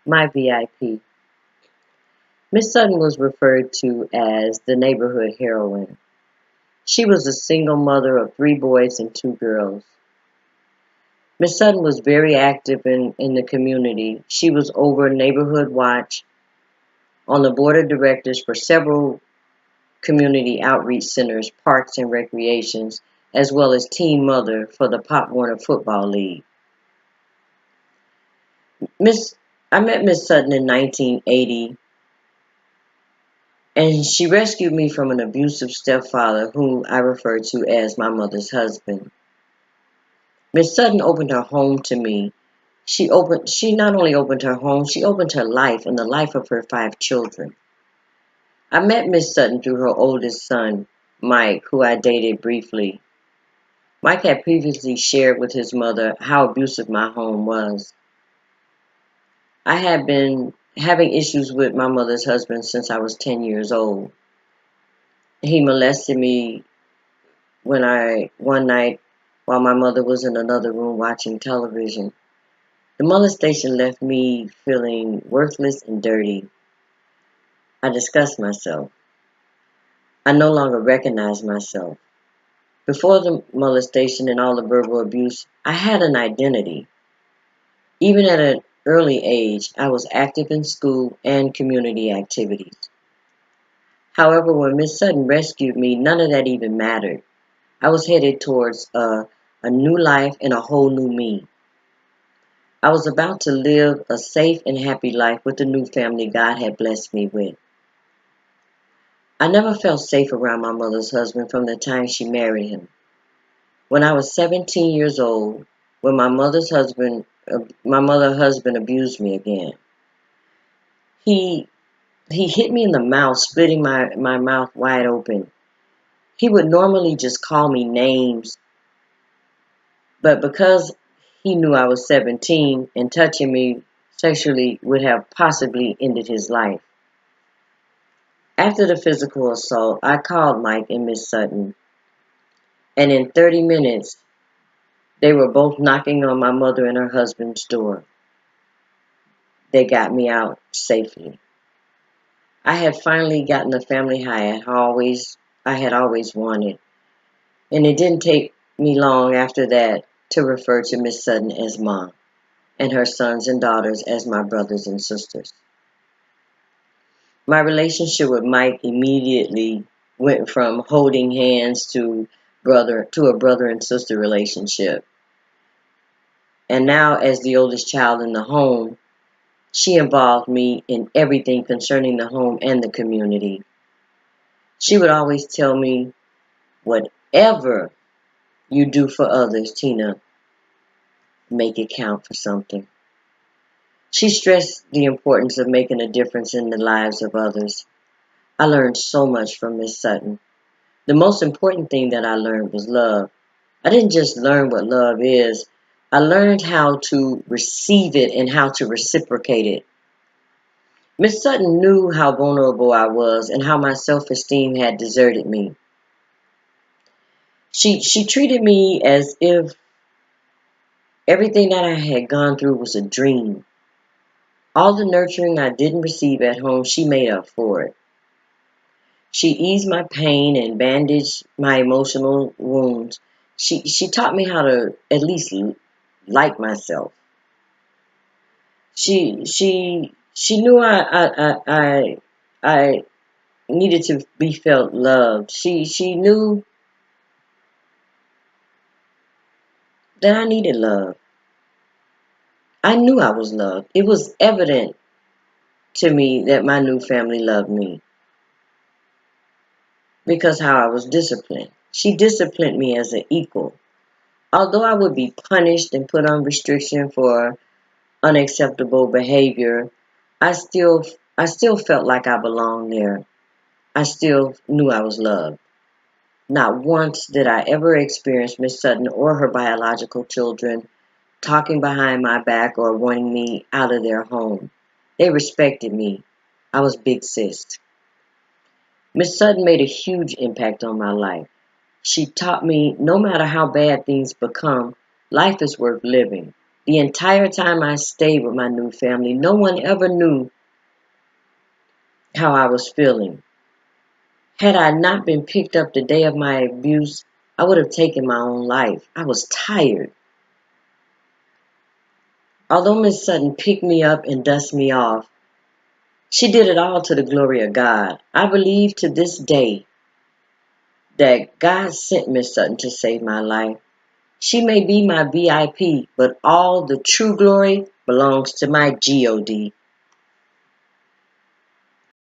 My VIP. Miss Sutton was referred to as the neighborhood heroine. She was a single mother of 3 boys and 2 girls. Miss Sutton was very active in the community. She was over Neighborhood Watch, on the board of directors for several community outreach centers, parks, and recreations, as well as team mother for the Pop Warner Football League. Miss I met Miss Sutton in 1980, and she rescued me from an abusive stepfather whom I refer to as my mother's husband. Miss Sutton opened her home to me. She not only opened her home, she opened her life and the life of her 5 children. I met Miss Sutton through her oldest son, Mike, who I dated briefly. Mike had previously shared with his mother how abusive my home was. I had been having issues with my mother's husband since I was 10 years old. He molested me one night while my mother was in another room watching television. The molestation left me feeling worthless and dirty. I discussed myself. I no longer recognized myself. Before the molestation and all the verbal abuse, I had an identity. Even at an early age, I was active in school and community activities. However, when Miss Sutton rescued me, none of that even mattered. I was headed towards a new life and a whole new me. I was about to live a safe and happy life with the new family God had blessed me with. I never felt safe around my mother's husband from the time she married him. When I was 17 years old, when my mother's husband abused me again. He hit me in the mouth, splitting my mouth wide open. He would normally just call me names, but because he knew I was 17 and touching me sexually would have possibly ended his life. After the physical assault, I called Mike and Miss Sutton, and in 30 minutes, they were both knocking on my mother and her husband's door. They got me out safely. I had finally gotten the family I had always wanted, and it didn't take me long after that to refer to Miss Sutton as Mom, and her sons and daughters as my brothers and sisters. My relationship with Mike immediately went from holding hands to a brother and sister relationship. And now, as the oldest child in the home, she involved me in everything concerning the home and the community. She would always tell me, whatever you do for others, Tina, make it count for something. She stressed the importance of making a difference in the lives of others. I learned so much from Miss Sutton. The most important thing that I learned was love. I didn't just learn what love is, I learned how to receive it and how to reciprocate it. Miss Sutton knew how vulnerable I was and how my self-esteem had deserted me. She treated me as if everything that I had gone through was a dream. All the nurturing I didn't receive at home, she made up for it. She eased my pain and bandaged my emotional wounds. She taught me how to at least like myself. She knew I needed to be felt loved. She knew that I needed love. I knew I was loved. It was evident to me that my new family loved me because how I was disciplined. She disciplined me as an equal. Although I would be punished and put on restriction for unacceptable behavior, I still I still felt like I belonged there. I still knew I was loved. Not once did I ever experience Miss Sutton or her biological children talking behind my back or wanting me out of their home. They respected me. I was big sis. Miss Sutton made a huge impact on my life. She taught me no matter how bad things become, life is worth living. The entire time I stayed with my new family, no one ever knew how I was feeling. Had I not been picked up the day of my abuse, I would have taken my own life. I was tired. Although Miss Sutton picked me up and dusted me off, she did it all to the glory of God. I believe to this day that God sent Miss Sutton to save my life. She may be my VIP, but all the true glory belongs to my God.